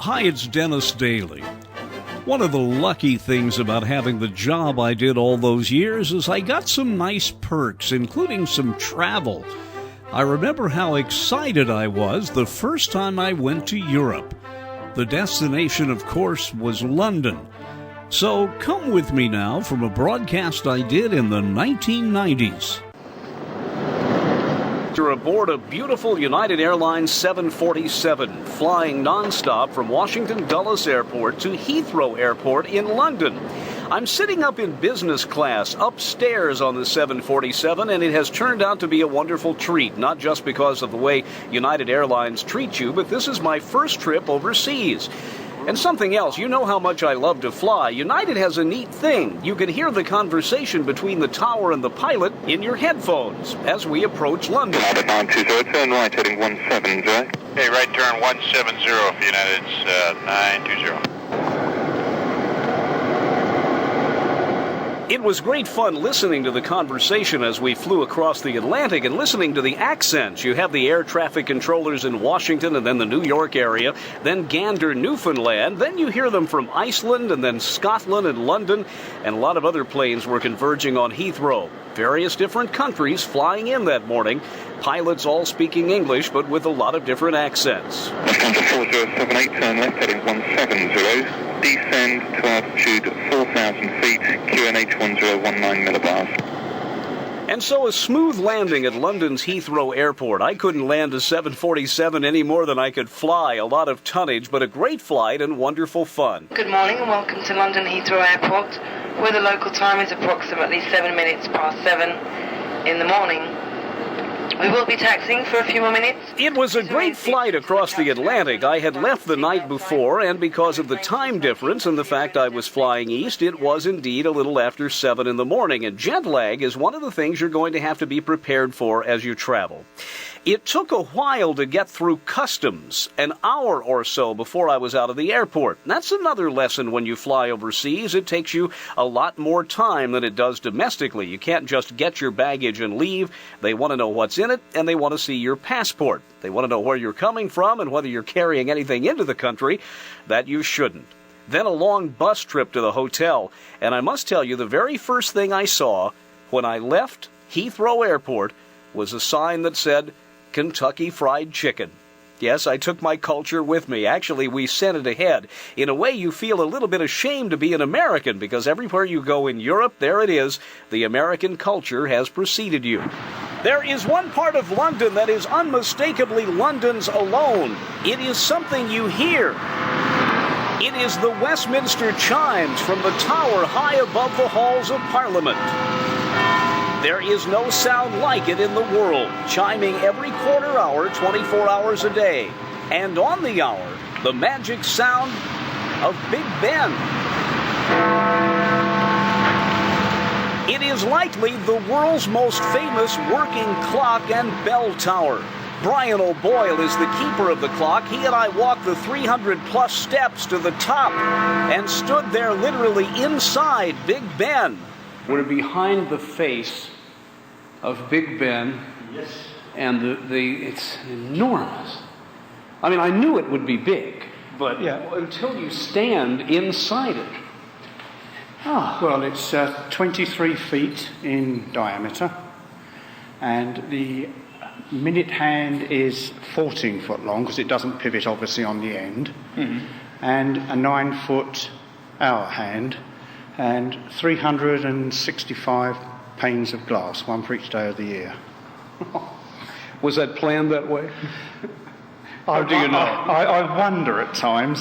Hi, it's Dennis Daly. One of the lucky things about having the job I did all those years is I got some nice perks, including some travel. I remember how excited I was the first time I went to Europe. The destination, of course, was London. So come with me now from a broadcast I did in the 1990s. You're aboard a beautiful United Airlines 747, flying nonstop from Washington Dulles Airport to Heathrow Airport in London. I'm sitting up in business class upstairs on the 747, and it has turned out to be a wonderful treat, not just because of the way United Airlines treats you, but this is my first trip overseas. And something else, you know how much I love to fly. United has a neat thing. You can hear the conversation between the tower and the pilot in your headphones as we approach London. 920, turn right, heading 170. Hey, right turn 170 for United, 920. It was great fun listening to the conversation as we flew across the Atlantic and listening to the accents. You have the air traffic controllers in Washington and then the New York area, then Gander, Newfoundland. Then you hear them from Iceland and then Scotland and London, and a lot of other planes were converging on Heathrow. Various different countries flying in that morning. Pilots all speaking English, but with a lot of different accents. Lufthansa 4078, turn left, heading 170. Descend to altitude 4,000 feet, QNH 1019 millibars. And so a smooth landing at London's Heathrow Airport. I couldn't land a 747 any more than I could fly. A lot of tonnage, but a great flight and wonderful fun. Good morning and welcome to London Heathrow Airport, where the local time is approximately 7 minutes past 7 in the morning. We will be taxiing for a few more minutes. It was a great flight across the Atlantic. I had left the night before, and because of the time difference and the fact I was flying east, it was indeed a little after 7 in the morning. And jet lag is one of the things you're going to have to be prepared for as you travel. It took a while to get through customs, an hour or so before I was out of the airport. That's another lesson when you fly overseas. It takes you a lot more time than it does domestically. You can't just get your baggage and leave. They want to know what's in it, and they want to see your passport. They want to know where you're coming from and whether you're carrying anything into the country that you shouldn't. Then a long bus trip to the hotel, and I must tell you, the very first thing I saw when I left Heathrow Airport was a sign that said, Kentucky Fried Chicken. Yes, I took my culture with me. Actually, we sent it ahead. In a way, you feel a little bit ashamed to be an American because everywhere you go in Europe, there it is. The American culture has preceded you. There is one part of London that is unmistakably London's alone. It is something you hear. It is the Westminster chimes from the tower high above the halls of Parliament. There is no sound like it in the world, chiming every quarter hour, 24 hours a day. And on the hour, the magic sound of Big Ben. It is likely the world's most famous working clock and bell tower. Brian O'Boyle is the keeper of the clock. He and I walked the 300-plus steps to the top and stood there literally inside Big Ben. We're behind the face of Big Ben, yes, and it's enormous. I mean, I knew it would be big, but until you stand inside it. Well, it's 23 feet in diameter, and the minute hand is 14 foot long, because it doesn't pivot, obviously, on the end, and a 9-foot hour hand, and 365 panes of glass, one for each day of the year. Was that planned that way? How do you know? I wonder at times.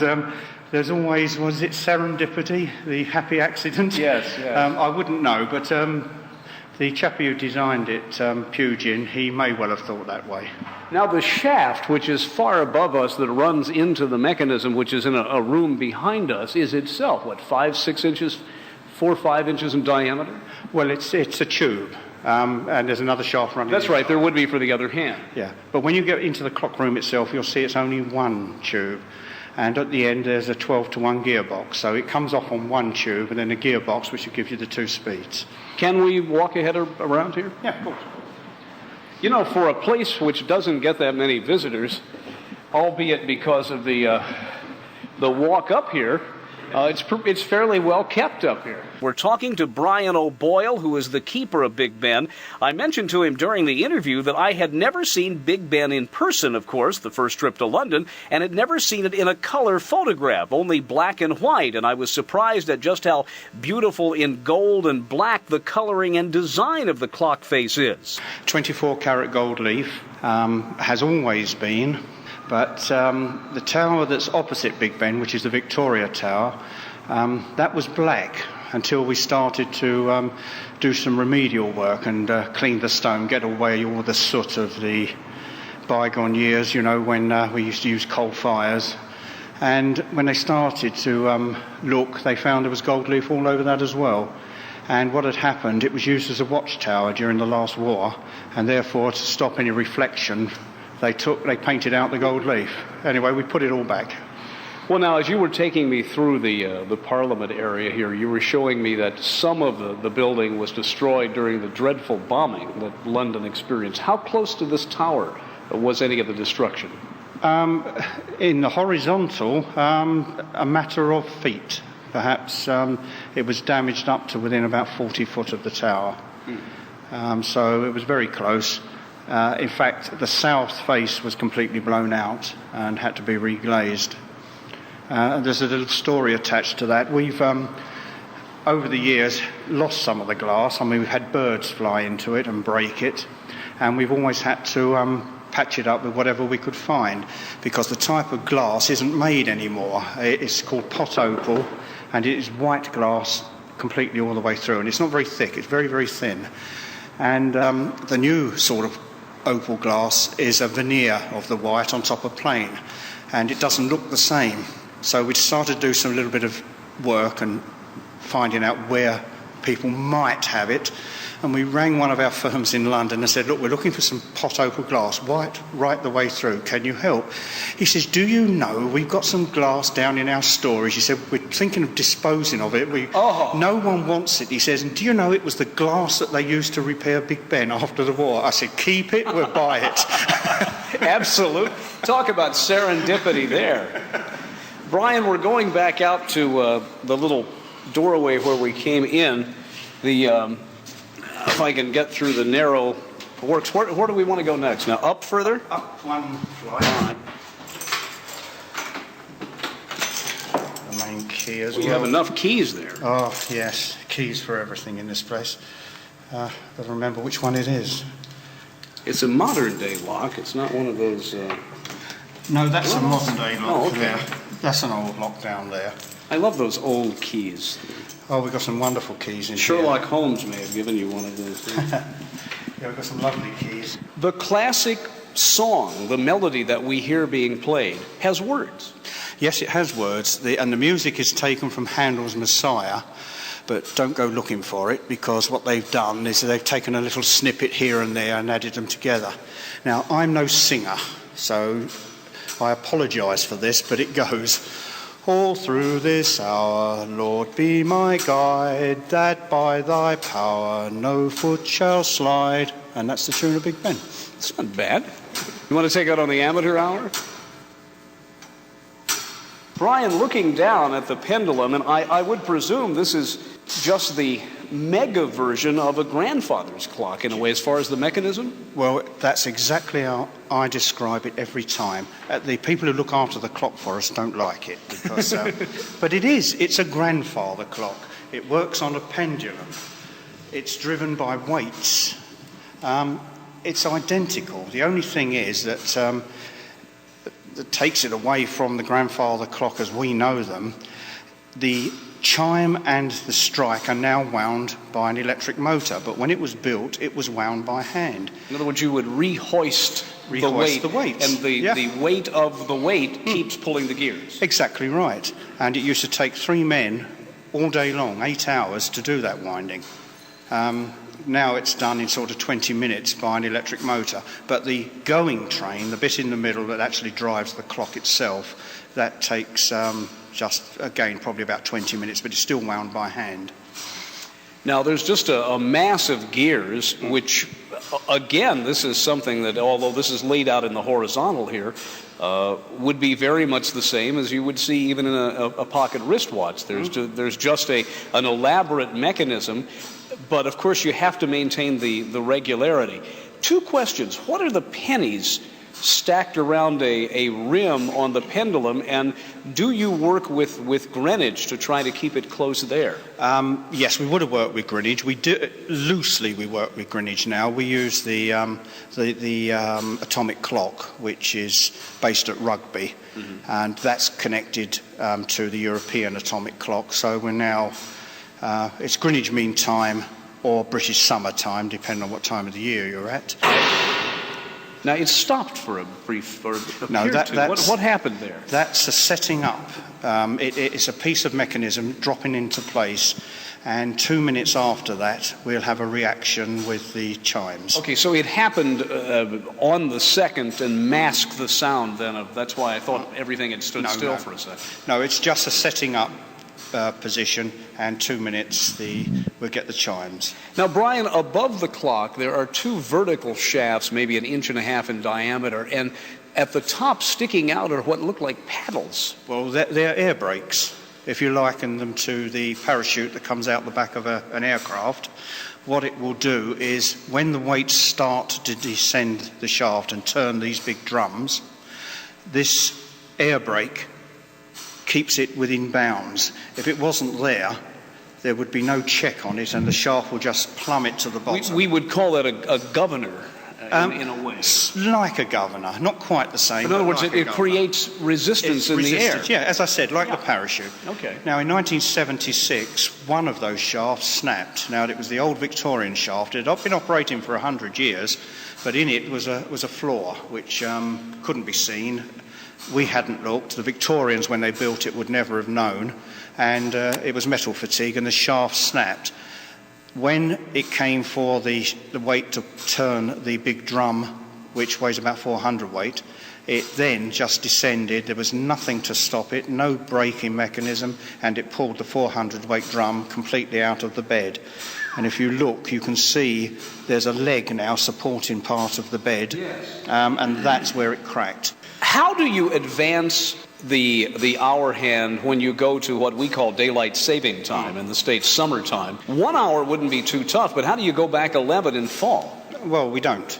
There's always, was it serendipity, the happy accident? Yes. I wouldn't know, but the chap who designed it, Pugin, he may well have thought that way. Now the shaft, which is far above us, that runs into the mechanism, which is in a room behind us, is itself, 5-6 inches, 4 or 5 inches in diameter? Well, it's a tube, and there's another shaft running. That's right, there would be for the other hand. Yeah, but when you get into the clock room itself, you'll see it's only one tube. And at the end, there's a 12-to-1 gearbox. So it comes off on one tube, and then a gearbox, which will give you the 2 speeds. Can we walk ahead around here? Yeah, of course. You know, for a place which doesn't get that many visitors, albeit because of the the walk up here, it's fairly well kept up here. We're talking to Brian O'Boyle, who is the keeper of Big Ben. I mentioned to him during the interview that I had never seen Big Ben in person, of course, the first trip to London, and had never seen it in a color photograph, only black and white, and I was surprised at just how beautiful in gold and black the coloring and design of the clock face is. 24-carat gold leaf has always been. But the tower that's opposite Big Ben, which is the Victoria Tower, that was black until we started to do some remedial work and clean the stone, get away all the soot of the bygone years, when we used to use coal fires. And when they started to look, they found there was gold leaf all over that as well. And what had happened, it was used as a watchtower during the last war, and therefore to stop any reflection, they painted out the gold leaf. Anyway, we put it all back. Well, now, as you were taking me through the Parliament area here, you were showing me that some of the building was destroyed during the dreadful bombing that London experienced. How close to this tower was any of the destruction? In the horizontal, a matter of feet. Perhaps it was damaged up to within about 40 foot of the tower. So it was very close. In fact, the south face was completely blown out and had to be reglazed. There's a little story attached to that. We've, over the years, lost some of the glass. I mean, we've had birds fly into it and break it, and we've always had to patch it up with whatever we could find, because the type of glass isn't made anymore. It's called pot opal, and it is white glass completely all the way through, and it's not very thick. It's very, very thin. And the new sort of opal glass is a veneer of the white on top of plain, and it doesn't look the same. So we started to do some little bit of work and finding out where people might have it, and we rang one of our firms in London and said, look, we're looking for some pot opal glass white right the way through, can you help? He says, do you know we've got some glass down in our storage? He said, we're thinking of disposing of it. No one wants it. He says, and do you know it was the glass that they used to repair Big Ben after the war? I said, keep it, we'll buy it. Absolute. Talk about serendipity there. Brian, we're going back out to the little doorway where we came in. If I can get through the narrow works, where do we want to go next? Now, up further? Up one flight. The main key as well. You have enough keys there. Oh, yes. Keys for everything in this place. Got to remember which one it is. It's a modern-day lock. It's not one of those... No, that's a modern-day lock. Oh, okay. There. That's an old lock down there. I love those old keys. Oh, we've got some wonderful keys in Sherlock here. Holmes may have given you one of those. Yeah, we've got some lovely keys. The classic song, the melody that we hear being played, has words. Yes, it has words, and the music is taken from Handel's Messiah, but don't go looking for it, because what they've done is they've taken a little snippet here and there and added them together. Now, I'm no singer, so I apologise for this, but it goes... All through this hour, Lord, be my guide, that by thy power no foot shall slide. And that's the tune of Big Ben. It's not bad. You want to take it on the amateur hour? Brian, looking down at the pendulum, and I would presume this is just the mega version of a grandfather's clock in a way, as far as the mechanism? Well, that's exactly how I describe it every time. The people who look after the clock for us don't like it, because, but it's a grandfather clock. It works on a pendulum. It's driven by weights. It's identical. The only thing is that takes it away from the grandfather clock as we know them. The chime and the strike are now wound by an electric motor, but when it was built, it was wound by hand. In other words, you would rehoist the weights, and the weight of the weight keeps pulling the gears. Exactly right. And it used to take 3 men all day long, 8 hours, to do that winding. Now it's done in sort of 20 minutes by an electric motor. But the going train, the bit in the middle that actually drives the clock itself, that takes just, again, probably about 20 minutes, but it's still wound by hand. Now, there's just a mass of gears which again, this is something that, although this is laid out in the horizontal here, would be very much the same as you would see even in a pocket wristwatch. There's just an elaborate mechanism, but of course you have to maintain the regularity. Two questions. What are the pennies stacked around a rim on the pendulum, and do you work with Greenwich to try to keep it close there? Yes, we would have worked with Greenwich. We do loosely. We work with Greenwich now. We use the atomic clock, which is based at Rugby, and that's connected to the European atomic clock. So we're now it's Greenwich Mean Time or British Summer Time, depending on what time of the year you're at. Now, it stopped for a brief, or no, what happened there? That's a setting up. It's a piece of mechanism dropping into place, and 2 minutes after that, we'll have a reaction with the chimes. Okay, so it happened on the second and masked the sound then. That's why I thought everything had stood still for a second. No, it's just a setting up position, and 2 minutes we'll get the chimes. Now, Brian, above the clock there are two vertical shafts, maybe 1.5 inches in diameter, and at the top sticking out are what look like paddles. Well, they're air brakes. If you liken them to the parachute that comes out the back of an aircraft, what it will do is when the weights start to descend the shaft and turn these big drums, this air brake keeps it within bounds. If it wasn't there would be no check on it, and the shaft will just plummet to the bottom. We would call that a governor in a way. Like a governor, not quite the same. In other words, it creates resistance in the air. Yeah, as I said, like the parachute. Okay. Now, in 1976, one of those shafts snapped. Now, it was the old Victorian shaft. It had been operating for 100 years, but in it was a flaw which couldn't be seen. We hadn't looked. The Victorians, when they built it, would never have known. And it was metal fatigue, and the shaft snapped. When it came for the weight to turn the big drum, which weighs about 400 weight, it then just descended. There was nothing to stop it, no braking mechanism, and it pulled the 400 weight drum completely out of the bed. And if you look, you can see there's a leg now supporting part of the bed, and that's where it cracked. How do you advance the hour hand when you go to what we call daylight saving time in the States, summertime? 1 hour wouldn't be too tough, but how do you go back 11 in fall? Well, we don't.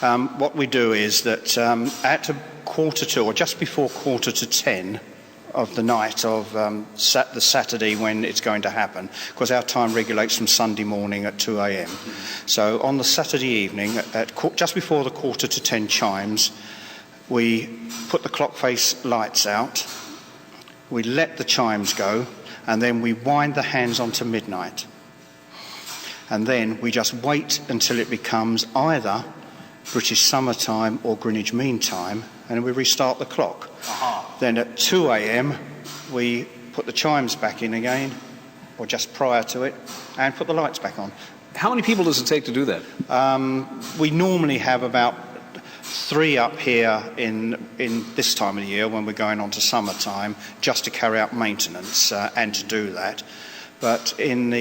What we do is that at 1:45 or just before 9:45 of the night of the Saturday when it's going to happen, because our time regulates from Sunday morning at 2 a.m. So on the Saturday evening, just before the 9:45 chimes, we put the clock face lights out, we let the chimes go, and then we wind the hands onto midnight. And then we just wait until it becomes either British Summer Time or Greenwich Mean Time, and we restart the clock. Then at 2 a.m. we put the chimes back in again, or just prior to it, and put the lights back on. How many people does it take to do that? We normally have about 3 up here in this time of the year when we're going on to summertime, just to carry out maintenance and to do that. But in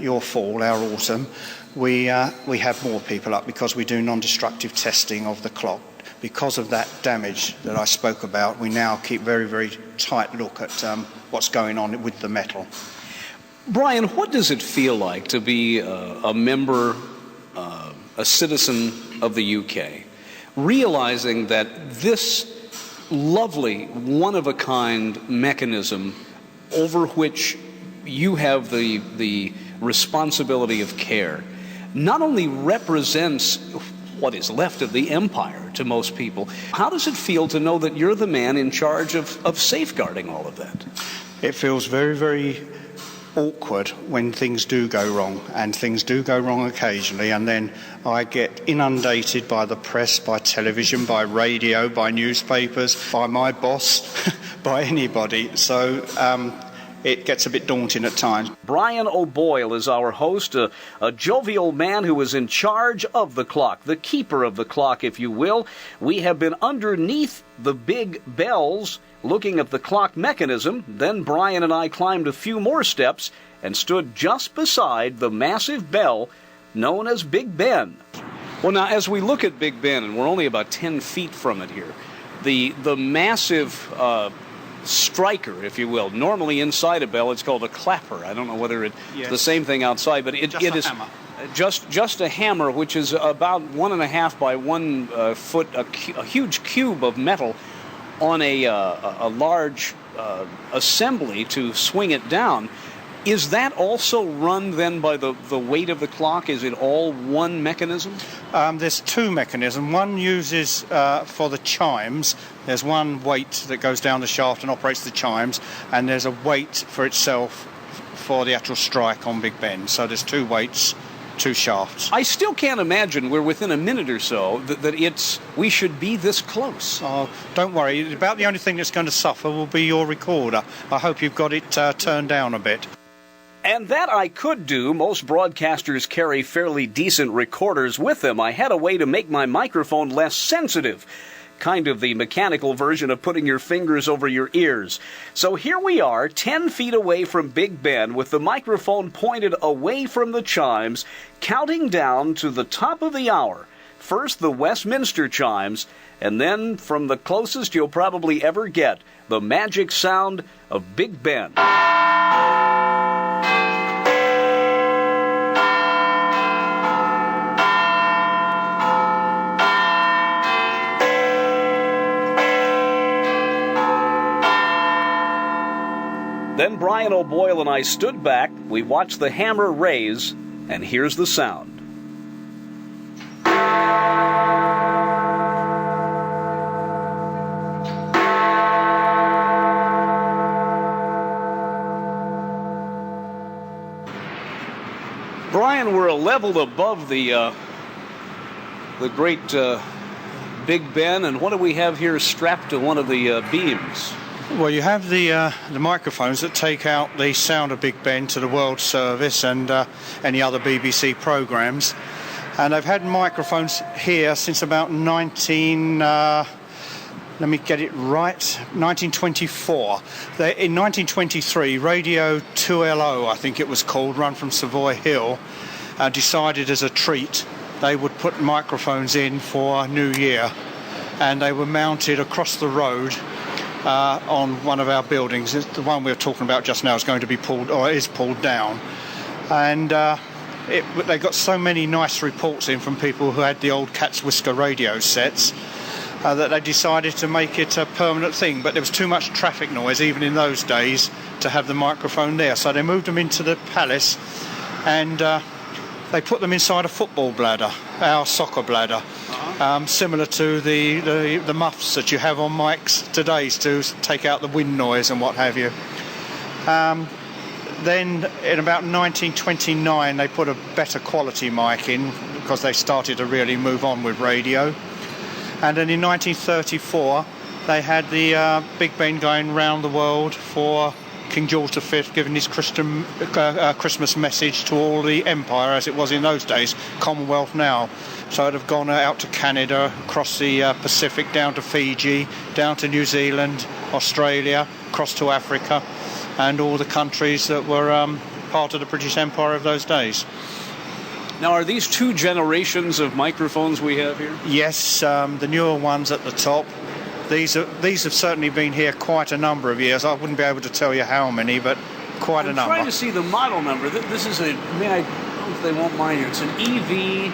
your fall, our autumn, we have more people up because we do non-destructive testing of the clock. Because of that damage that I spoke about, we now keep very, very tight look at what's going on with the metal. Brian, what does it feel like to be a member, a citizen of the UK, realizing that this lovely, one-of-a-kind mechanism over which you have the responsibility of care not only represents what is left of the empire to most people? How does it feel to know that you're the man in charge of safeguarding all of that? It feels very, very awkward when things do go wrong, and things do go wrong occasionally, and then I get inundated by the press, by television, by radio, by newspapers, by my boss, by anybody. So it gets a bit daunting at times. Brian O'Boyle is our host, a jovial man who is in charge of the clock, the keeper of the clock, if you will. We have been underneath the big bells looking at the clock mechanism. Then Brian and I climbed a few more steps and stood just beside the massive bell known as Big Ben. Well, now, as we look at Big Ben, and we're only about 10 feet from it here, the massive striker, if you will, normally inside a bell, it's called a clapper. I don't know whether it's the same thing outside, but it is hammer. Just a hammer, which is about 1.5 by 1 foot, a huge cube of metal on a large assembly to swing it down. Is that also run then by the weight of the clock? Is it all one mechanism? There's two mechanisms. One uses for the chimes. There's one weight that goes down the shaft and operates the chimes, and there's a weight for itself for the actual strike on Big Ben. So there's two weights, two shafts. I still can't imagine we're within a minute or so that we should be this close. Oh, don't worry. About the only thing that's going to suffer will be your recorder. I hope you've got it turned down a bit. And that I could do. Most broadcasters carry fairly decent recorders with them. I had a way to make my microphone less sensitive. Kind of the mechanical version of putting your fingers over your ears. So here we are, 10 feet away from Big Ben, with the microphone pointed away from the chimes, counting down to the top of the hour. First the Westminster chimes, and then, from the closest you'll probably ever get, the magic sound of Big Ben. Then Brian O'Boyle and I stood back, we watched the hammer raise, and here's the sound. Brian, we're a level above the great Big Ben, and what do we have here strapped to one of the beams? Well, you have the microphones that take out the sound of Big Ben to the World Service and any other BBC programmes. And they've had microphones here since about 1924. In 1923, Radio 2LO, I think it was called, run from Savoy Hill, decided as a treat they would put microphones in for New Year. And they were mounted across the road on one of our buildings. The one we were talking about just now is going to be pulled, or is pulled down. And they got so many nice reports in from people who had the old Cat's Whisker radio sets that they decided to make it a permanent thing. But there was too much traffic noise, even in those days, to have the microphone there. So they moved them into the palace, and they put them inside a football bladder, our soccer bladder. Similar to the muffs that you have on mics today to take out the wind noise and what have you. Then in about 1929 they put a better quality mic in because they started to really move on with radio. And then in 1934 they had the Big Ben going round the world for King George V, giving his Christmas message to all the empire, as it was in those days, Commonwealth now. So it'd have gone out to Canada, across the Pacific, down to Fiji, down to New Zealand, Australia, across to Africa, and all the countries that were part of the British Empire of those days. Now, are these two generations of microphones we have here? Yes, the newer ones at the top. These have certainly been here quite a number of years. I wouldn't be able to tell you how many, but quite a number. I'm trying to see the model number. This is I don't know if they won't mind you. It's an EV.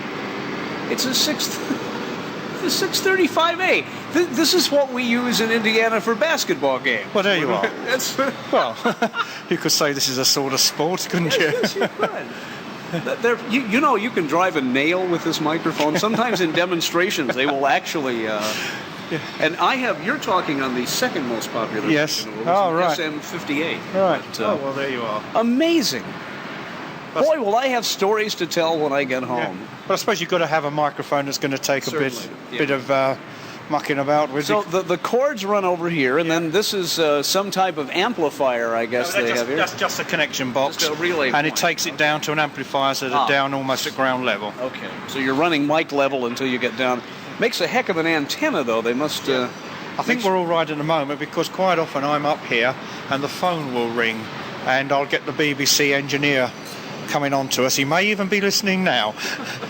It's a 635A. This is what we use in Indiana for basketball games. Well, there you are. Well, you could say this is a sort of sport, couldn't you? Yes, you could. You know, you can drive a nail with this microphone. Sometimes in demonstrations, they will actually. And you're talking on the second most popular. Yes. Right. SM58. Right. But, well, there you are. Amazing. Boy, will I have stories to tell when I get home. Yeah. But I suppose you've got to have a microphone that's going to take Certainly, a bit of mucking about with. So the cords run over here, and then this is some type of amplifier, I guess they have here. That's just a connection box. Just a relay and point. it takes it down to an amplifier so they're down almost at ground level. Okay. So you're running mic level until you get down. Makes a heck of an antenna, though. They must... I think we're all right at the moment, because quite often I'm up here and the phone will ring and I'll get the BBC engineer coming on to us. He may even be listening now,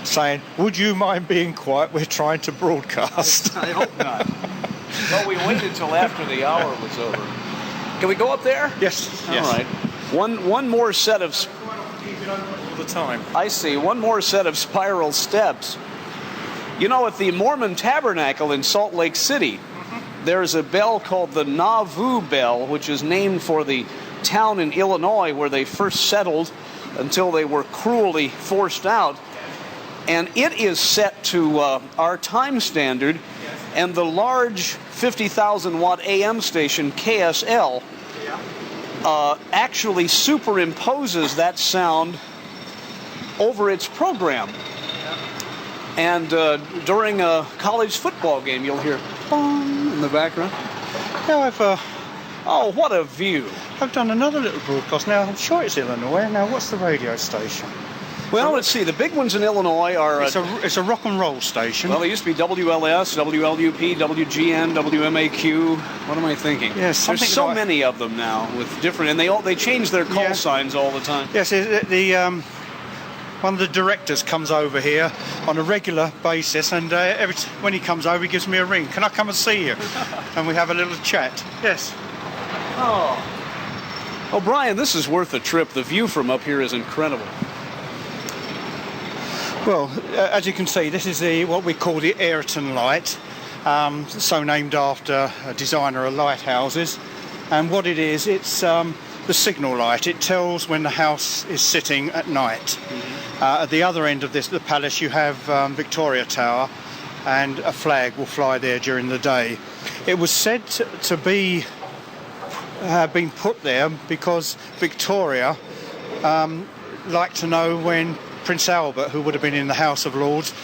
saying, would you mind being quiet? We're trying to broadcast. I hope not. Well, we waited till after the hour was over. Can we go up there? Yes. All right. One more set of... Keep it open all the time. I see. One more set of spiral steps. You know, at the Mormon Tabernacle in Salt Lake City, there's a bell called the Nauvoo Bell, which is named for the town in Illinois where they first settled until they were cruelly forced out. And it is set to our time standard, and the large 50,000 watt AM station KSL actually superimposes that sound over its program. And during a college football game, you'll hear bong in the background. Now Oh, what a view. I've done another little broadcast. Now, I'm sure it's Illinois. Now, what's the radio station? Well, let's see. The big ones in Illinois are... It's a rock and roll station. Well, they used to be WLS, WLUP, WGN, WMAQ. What am I thinking? Yes, there's so many of them now with different... And they change their call signs all the time. Yes, one of the directors comes over here on a regular basis, and when he comes over, he gives me a ring. Can I come and see you? And we have a little chat. Yes. Oh, Brian, this is worth a trip. The view from up here is incredible. Well, as you can see, this is what we call the Ayrton light, so named after a designer of lighthouses. And what it is, it's the signal light. It tells when the house is sitting at night. At the other end of the palace, you have Victoria Tower, and a flag will fly there during the day. It was said to be been put there because Victoria liked to know when Prince Albert, who would have been in the House of Lords,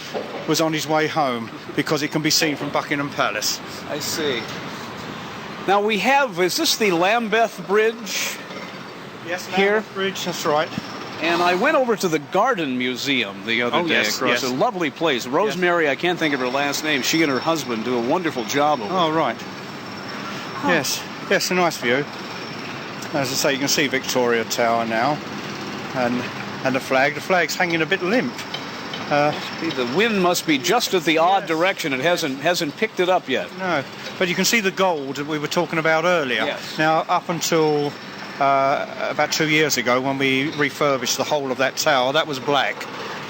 was on his way home, because it can be seen from Buckingham Palace. I see. Now we have, is this the Lambeth Bridge? Yes, here? Lambeth Bridge, that's right. And I went over to the Garden Museum the other day across a lovely place. Rosemary, I can't think of her last name, she and her husband do a wonderful job over Oh, right. Yes, a nice view. As I say, you can see Victoria Tower now, and the flag. The flag's hanging a bit limp. The wind must be just at the odd direction. It hasn't picked it up yet. No, but you can see the gold that we were talking about earlier. Yes. Now, up until about 2 years ago, when we refurbished the whole of that tower, that was black.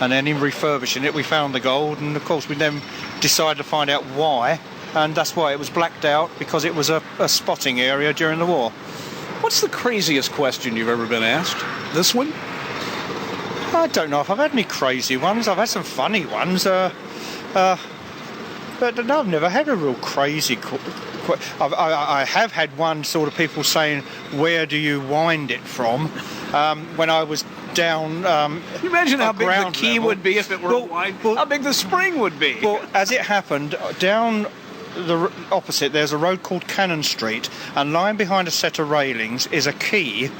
And then in refurbishing it, we found the gold, and of course we then decided to find out why, and that's why it was blacked out, because it was a spotting area during the war. What's the craziest question you've ever been asked? This one? I don't know if I've had any crazy ones. I've had some funny ones, but no, I've never had a real crazy. I have had one sort of people saying, "Where do you wind it from?" When I was down. Can you imagine how big the key level would be if it were wide? How big the spring would be? Well, as it happened, down the opposite, there's a road called Cannon Street, and lying behind a set of railings is a key.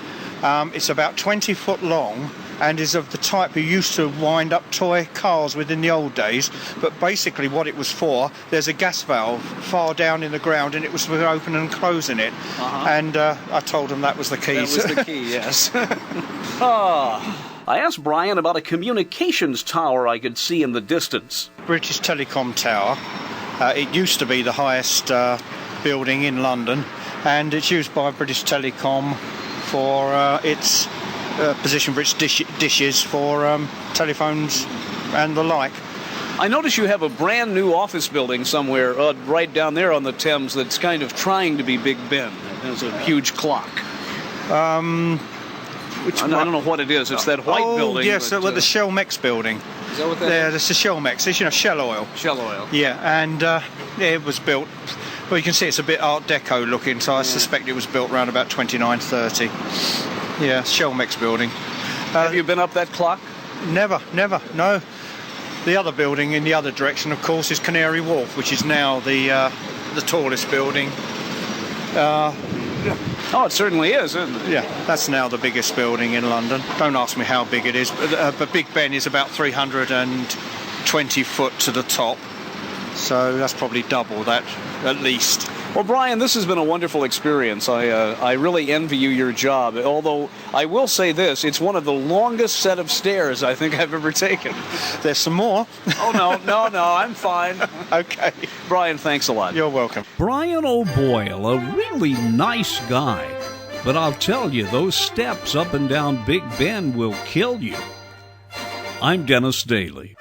It's about 20 foot long, and is of the type you used to wind up toy cars with in the old days. But basically what it was for, there's a gas valve far down in the ground, and it was for opening and closing it. And I told them that was the key. That was the key, yes. I asked Brian about a communications tower I could see in the distance. British Telecom Tower. It used to be the highest building in London, and it's used by British Telecom for its position for its dishes for telephones and the like. I notice you have a brand new office building somewhere right down there on the Thames that's kind of trying to be Big Ben. It has a huge clock. I don't know what it is. It's that white building. Yes, the Shellmex building. Is that what that is? is? It's the Shellmex. It's, Shell oil. Shell oil. Yeah, and it was built. Well, you can see it's a bit Art Deco looking, so I suspect it was built around about 2930. Yeah, Shellmex building. Have you been up that clock? Never, no. The other building in the other direction, of course, is Canary Wharf, which is now the tallest building. Oh, it certainly is, isn't it? Yeah, that's now the biggest building in London. Don't ask me how big it is, but Big Ben is about 320 foot to the top. So that's probably double that, at least. Well, Brian, this has been a wonderful experience. I really envy you your job, although I will say this, it's one of the longest set of stairs I think I've ever taken. There's some more. Oh, no, I'm fine. Okay. Brian, thanks a lot. You're welcome. Brian O'Boyle, a really nice guy. But I'll tell you, those steps up and down Big Bend will kill you. I'm Dennis Daly.